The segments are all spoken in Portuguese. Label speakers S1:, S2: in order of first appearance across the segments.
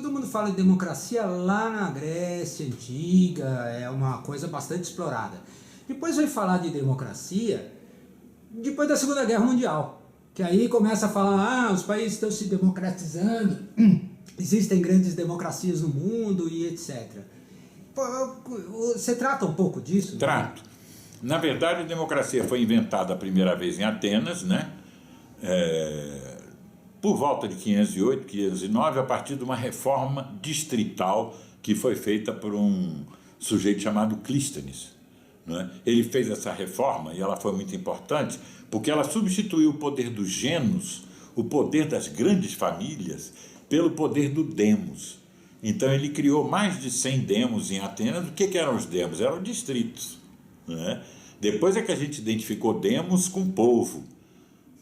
S1: todo mundo fala em democracia lá na Grécia Antiga, é uma coisa bastante explorada. Depois vai falar de democracia depois da Segunda Guerra Mundial, que aí começa a falar, os países estão se democratizando, existem grandes democracias no mundo e etc. Você trata um pouco disso?
S2: Trato. Na verdade, a democracia foi inventada a primeira vez em Atenas, né? Por volta de 508, 509, a partir de uma reforma distrital que foi feita por um sujeito chamado Clístenes. Né? Ele fez essa reforma e ela foi muito importante porque ela substituiu o poder dos genos, o poder das grandes famílias, pelo poder do demos. Então ele criou mais de 100 demos em Atenas. O que eram os demos? Eram distritos. Né? Depois é que a gente identificou demos com povo,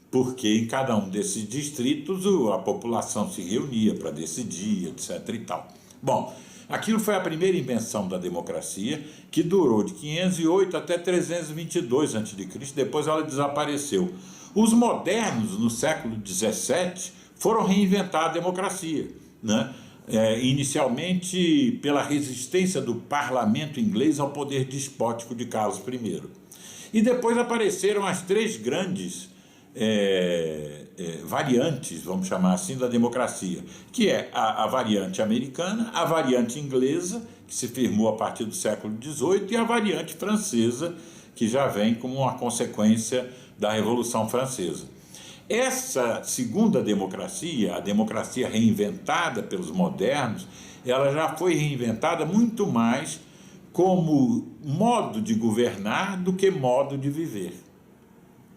S2: porque em cada um desses distritos a população se reunia para decidir, etc. e tal. Bom, aquilo foi a primeira invenção da democracia, que durou de 508 até 322 a.C., depois ela desapareceu. Os modernos, no século XVII, foram reinventar a democracia, né? Inicialmente pela resistência do parlamento inglês ao poder despótico de Carlos I. E depois apareceram as três grandes variantes, vamos chamar assim, da democracia, que é a variante americana, a variante inglesa, que se firmou a partir do século XVIII, e a variante francesa, que já vem como uma consequência da Revolução Francesa. Essa segunda democracia, a democracia reinventada pelos modernos, ela já foi reinventada muito mais como modo de governar do que modo de viver,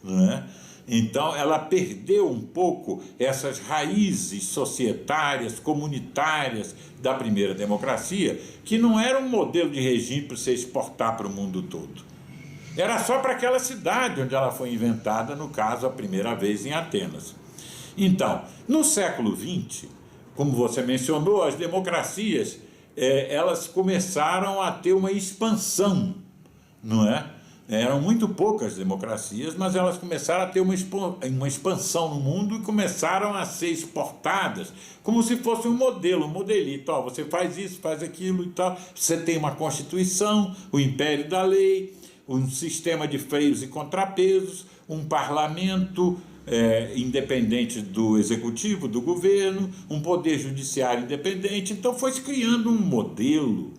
S2: não é? Então ela perdeu um pouco essas raízes societárias, comunitárias da primeira democracia, que não era um modelo de regime para você exportar para o mundo todo. Era só para aquela cidade onde ela foi inventada, no caso, a primeira vez em Atenas. Então, no século XX, como você mencionou, as democracias, elas começaram a ter uma expansão, não é? Eram muito poucas democracias, mas elas começaram a ter uma expansão no mundo e começaram a ser exportadas como se fosse um modelo, um modelito. Ó, você faz isso, faz aquilo e tal. Você tem uma Constituição, o império da lei, um sistema de freios e contrapesos, um parlamento independente do executivo, do governo, um poder judiciário independente. Então foi se criando um modelo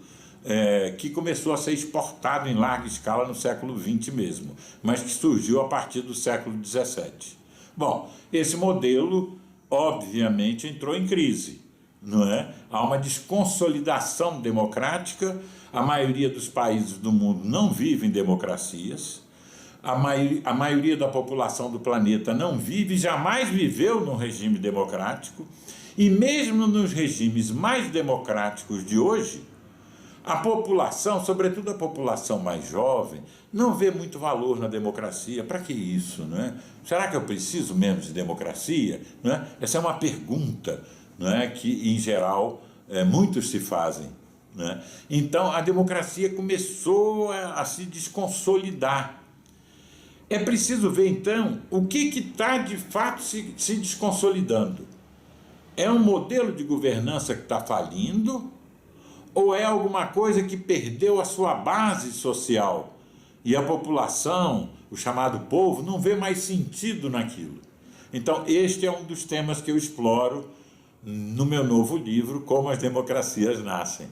S2: que começou a ser exportado em larga escala no século XX mesmo, mas que surgiu a partir do século XVII. Bom, esse modelo obviamente entrou em crise, não é? Há uma desconsolidação democrática, a maioria dos países do mundo não vive em democracias, a maioria da população do planeta não vive, jamais viveu num regime democrático, e mesmo nos regimes mais democráticos de hoje, a população, sobretudo a população mais jovem, não vê muito valor na democracia. Para que isso, não é? Será que eu preciso menos de democracia? Não é? Essa é uma pergunta, não é, que, em geral, muitos se fazem. Não é? Então, a democracia começou a se desconsolidar. É preciso ver, então, o que está, de fato, se desconsolidando. É um modelo de governança que está falindo, ou é alguma coisa que perdeu a sua base social e a população, o chamado povo, não vê mais sentido naquilo? Então, este é um dos temas que eu exploro no meu novo livro, Como as Democracias Nascem.